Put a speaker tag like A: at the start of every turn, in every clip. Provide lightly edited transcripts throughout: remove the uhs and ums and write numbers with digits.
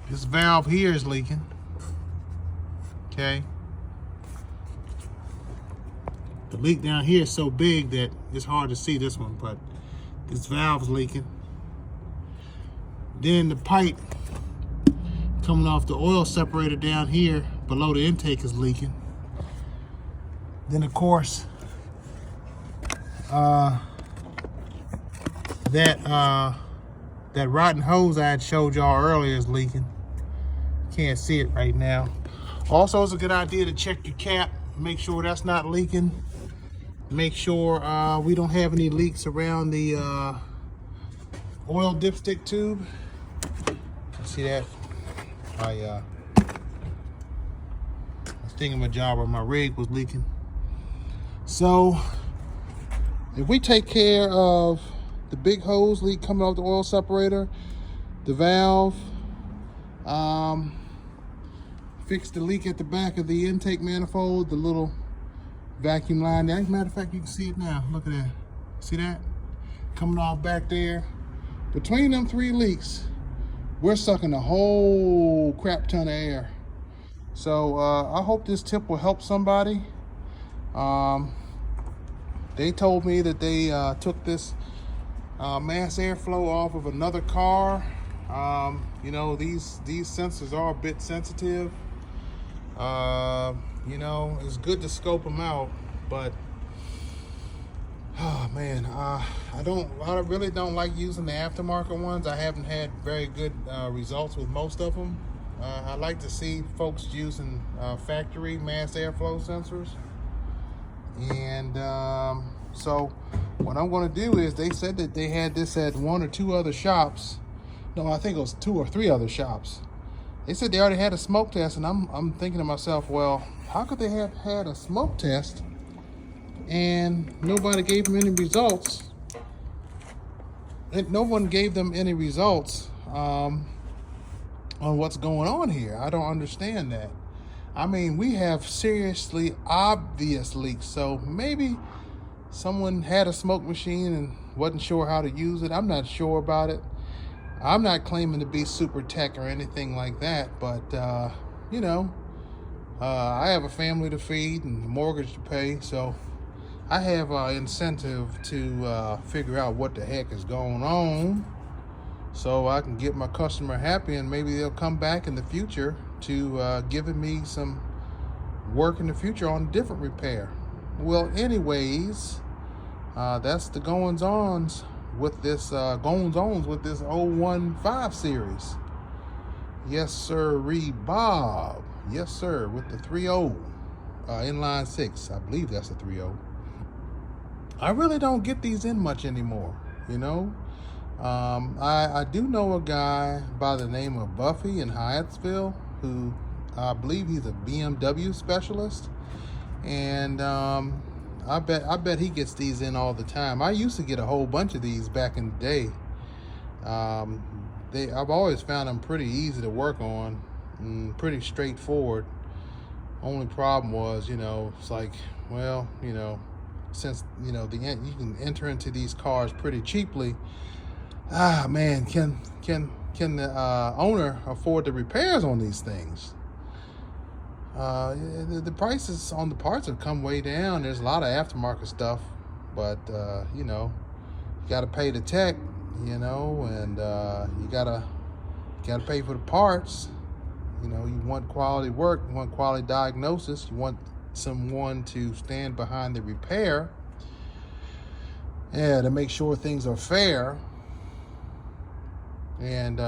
A: This valve here is leaking. Okay. The leak down here is so big that it's hard to see this one, but this valve's leaking. Then the pipe coming off the oil separator down here below the intake is leaking. Then of course, that rotten hose I had showed y'all earlier is leaking. Can't see it right now. Also, it's a good idea to check your cap, make sure that's not leaking. Make sure we don't have any leaks around the oil dipstick tube. See that? My thingamajobber, my rig was leaking. So if we take care of the big hose leak coming off the oil separator, the valve, fix the leak at the back of the intake manifold, the little vacuum line. As a matter of fact, you can see it now. Look at that. See that? Coming off back there. Between them 3 leaks, we're sucking a whole crap ton of air. So I hope this tip will help somebody. They told me that they took this mass airflow off of another car. You know, these sensors are a bit sensitive. You know, it's good to scope them out, but oh man, I really don't like using the aftermarket ones. I haven't had very good results with most of them. I like to see folks using factory mass airflow sensors. And so what I'm going to do is, they said that they had this at 1 or 2 other shops. No, I think it was 2 or 3 other shops. They said they already had a smoke test, and I'm thinking to myself, well, how could they have had a smoke test and nobody gave them any results? And no one gave them any results on what's going on here. I don't understand that. I mean, we have seriously obvious leaks, so maybe someone had a smoke machine and wasn't sure how to use it. I'm not sure about it. I'm not claiming to be super tech or anything like that, but you know, I have a family to feed and a mortgage to pay, so I have incentive to figure out what the heck is going on, so I can get my customer happy, and maybe they'll come back in the future to giving me some work in the future on a different repair. Well, anyways, that's the goings-ons with this with this 015 series. Yes sir, Bob. Yes sir, with the 3.0 inline 6. I believe that's a 3.0. I really don't get these in much anymore, you know. I do know a guy by the name of Buffy in Hyattsville, who I believe he's a BMW specialist, and I bet he gets these in all the time. I used to get a whole bunch of these back in the day. I've always found them pretty easy to work on, and pretty straightforward. Only problem was, you know, it's like, well, you know, since you know you can enter into these cars pretty cheaply. Man, can the owner afford the repairs on these things? The prices on the parts have come way down. There's a lot of aftermarket stuff, but you know, you got to pay the tech, you know, and you gotta pay for the parts. You know, you want quality work, you want quality diagnosis, you want someone to stand behind the repair, to make sure things are fair. And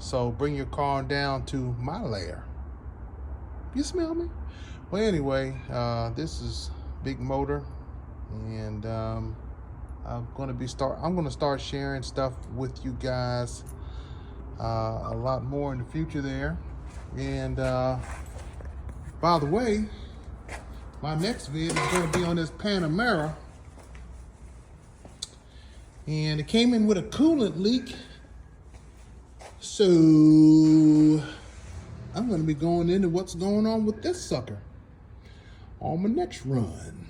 A: so bring your car down to my lair. You smell me? Well, anyway, this is Big Motor, and I'm gonna start sharing stuff with you guys a lot more in the future there. And by the way, my next vid is going to be on this Panamera, and it came in with a coolant leak. So I'm going to be going into what's going on with this sucker on my next run.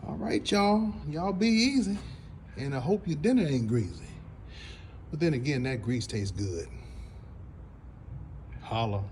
A: All right, y'all. Y'all be easy, and I hope your dinner ain't greasy. But then again, that grease tastes good. Holla.